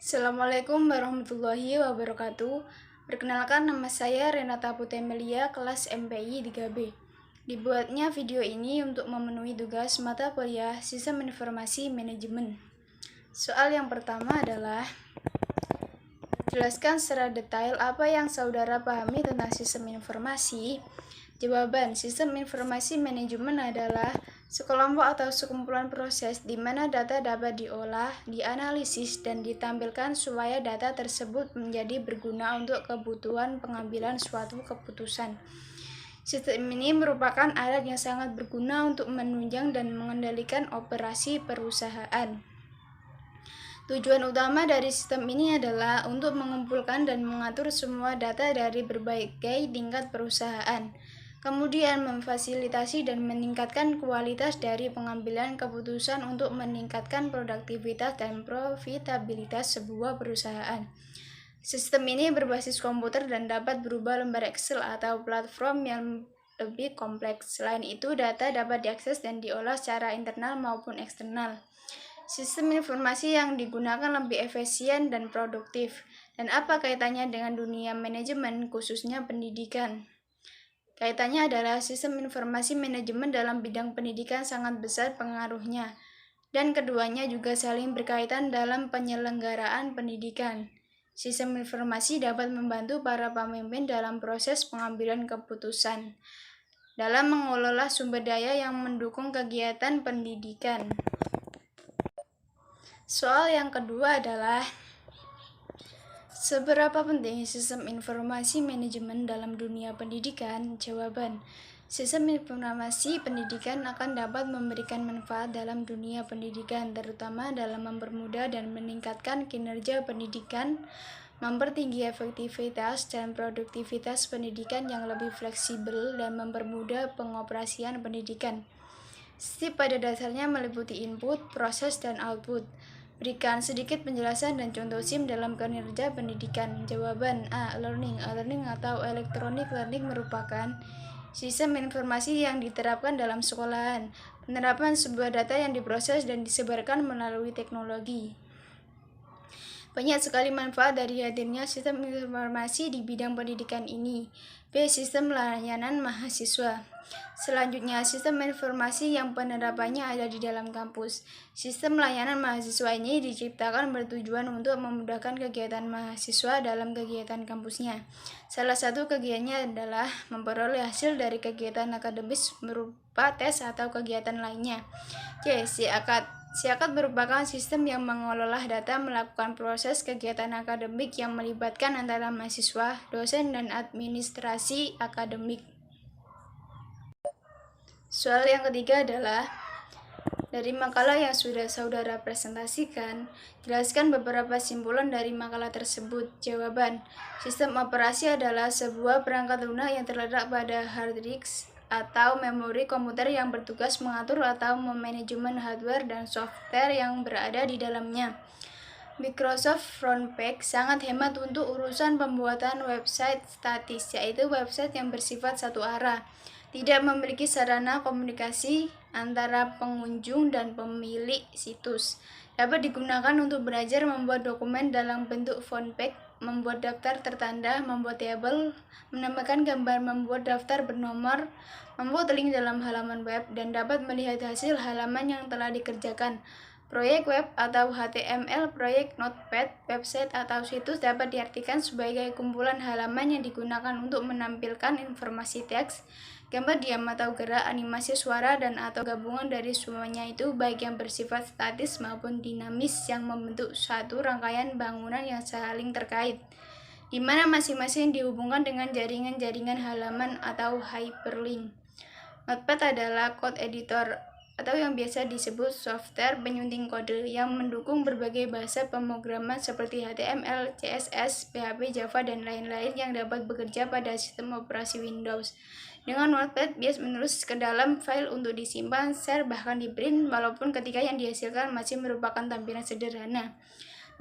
Assalamualaikum warahmatullahi wabarakatuh. Perkenalkan, nama saya Renata Putemelia, kelas MPI 3B. Dibuatnya video ini untuk memenuhi tugas mata kuliah Sistem Informasi Manajemen. Soal yang pertama adalah jelaskan secara detail apa yang saudara pahami tentang sistem informasi. Jawaban, sistem informasi manajemen adalah sekelompok atau sekumpulan proses di mana data dapat diolah, dianalisis, dan ditampilkan supaya data tersebut menjadi berguna untuk kebutuhan pengambilan suatu keputusan. Sistem ini merupakan alat yang sangat berguna untuk menunjang dan mengendalikan operasi perusahaan. Tujuan utama dari sistem ini adalah untuk mengumpulkan dan mengatur semua data dari berbagai tingkat perusahaan, kemudian memfasilitasi dan meningkatkan kualitas dari pengambilan keputusan untuk meningkatkan produktivitas dan profitabilitas sebuah perusahaan. Sistem ini berbasis komputer dan dapat berupa lembar Excel atau platform yang lebih kompleks. Selain itu, data dapat diakses dan diolah secara internal maupun eksternal. Sistem informasi yang digunakan lebih efisien dan produktif. Dan apa kaitannya dengan dunia manajemen, khususnya pendidikan? Kaitannya adalah sistem informasi manajemen dalam bidang pendidikan sangat besar pengaruhnya, dan keduanya juga saling berkaitan dalam penyelenggaraan pendidikan. Sistem informasi dapat membantu para pemimpin dalam proses pengambilan keputusan, dalam mengelola sumber daya yang mendukung kegiatan pendidikan. Soal yang kedua adalah seberapa penting sistem informasi manajemen dalam dunia pendidikan? Jawaban, sistem informasi pendidikan akan dapat memberikan manfaat dalam dunia pendidikan, terutama dalam mempermudah dan meningkatkan kinerja pendidikan, mempertinggi efektivitas dan produktivitas pendidikan yang lebih fleksibel, dan mempermudah pengoperasian pendidikan. Sistem pada dasarnya meliputi input, proses, dan output. Berikan sedikit penjelasan dan contoh SIM dalam kinerja pendidikan. Jawaban A. Learning. Learning atau electronic learning merupakan sistem informasi yang diterapkan dalam sekolahan. Penerapan sebuah data yang diproses dan disebarkan melalui teknologi. Banyak sekali manfaat dari hadirnya sistem informasi di bidang pendidikan ini. B. Sistem layanan mahasiswa. Selanjutnya, sistem informasi yang penerapannya ada di dalam kampus. Sistem layanan mahasiswa ini diciptakan bertujuan untuk memudahkan kegiatan mahasiswa dalam kegiatan kampusnya. Salah satu kegiatannya adalah memperoleh hasil dari kegiatan akademis berupa tes atau kegiatan lainnya. C. Siakat merupakan sistem yang mengelola data melakukan proses kegiatan akademik yang melibatkan antara mahasiswa, dosen, dan administrasi akademik. Soal yang ketiga adalah dari makalah yang sudah saudara presentasikan, jelaskan beberapa simpulan dari makalah tersebut. Jawaban, sistem operasi adalah sebuah perangkat lunak yang terletak pada hard disk atau memori komputer yang bertugas mengatur atau memanajemen hardware dan software yang berada di dalamnya. Microsoft Frontpage sangat hemat untuk urusan pembuatan website statis, yaitu website yang bersifat satu arah, tidak memiliki sarana komunikasi antara pengunjung dan pemilik situs. Dapat digunakan untuk belajar membuat dokumen dalam bentuk Frontpage, membuat daftar tertanda, membuat tabel, menambahkan gambar, membuat daftar bernomor, membuat link dalam halaman web, dan dapat melihat hasil halaman yang telah dikerjakan. Proyek web atau HTML, proyek Notepad, website atau situs dapat diartikan sebagai kumpulan halaman yang digunakan untuk menampilkan informasi teks, gambar diam atau gerak, animasi suara, dan atau gabungan dari semuanya itu, baik yang bersifat statis maupun dinamis, yang membentuk suatu rangkaian bangunan yang saling terkait, di mana masing-masing dihubungkan dengan jaringan-jaringan halaman atau hyperlink. Notepad adalah code editor atau yang biasa disebut software penyunting kode yang mendukung berbagai bahasa pemrograman seperti HTML, CSS, PHP, Java, dan lain-lain yang dapat bekerja pada sistem operasi Windows. Dengan Notepad, bias menulis ke dalam file untuk disimpan, share, bahkan di print, walaupun ketika yang dihasilkan masih merupakan tampilan sederhana.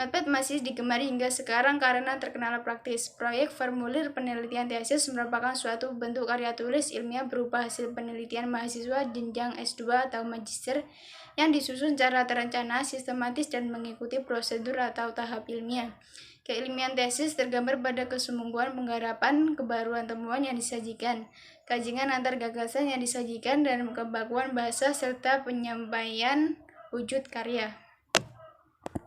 Notepad masih digemari hingga sekarang karena terkenal praktis. Proyek formulir penelitian tesis merupakan suatu bentuk karya tulis ilmiah berupa hasil penelitian mahasiswa jenjang S2 atau magister yang disusun secara terencana, sistematis, dan mengikuti prosedur atau tahap ilmiah. Keilmiahan tesis tergambar pada kesungguhan penggarapan, kebaruan temuan yang disajikan, kajian antar gagasan yang disajikan, dan kebakuan bahasa serta penyampaian wujud karya.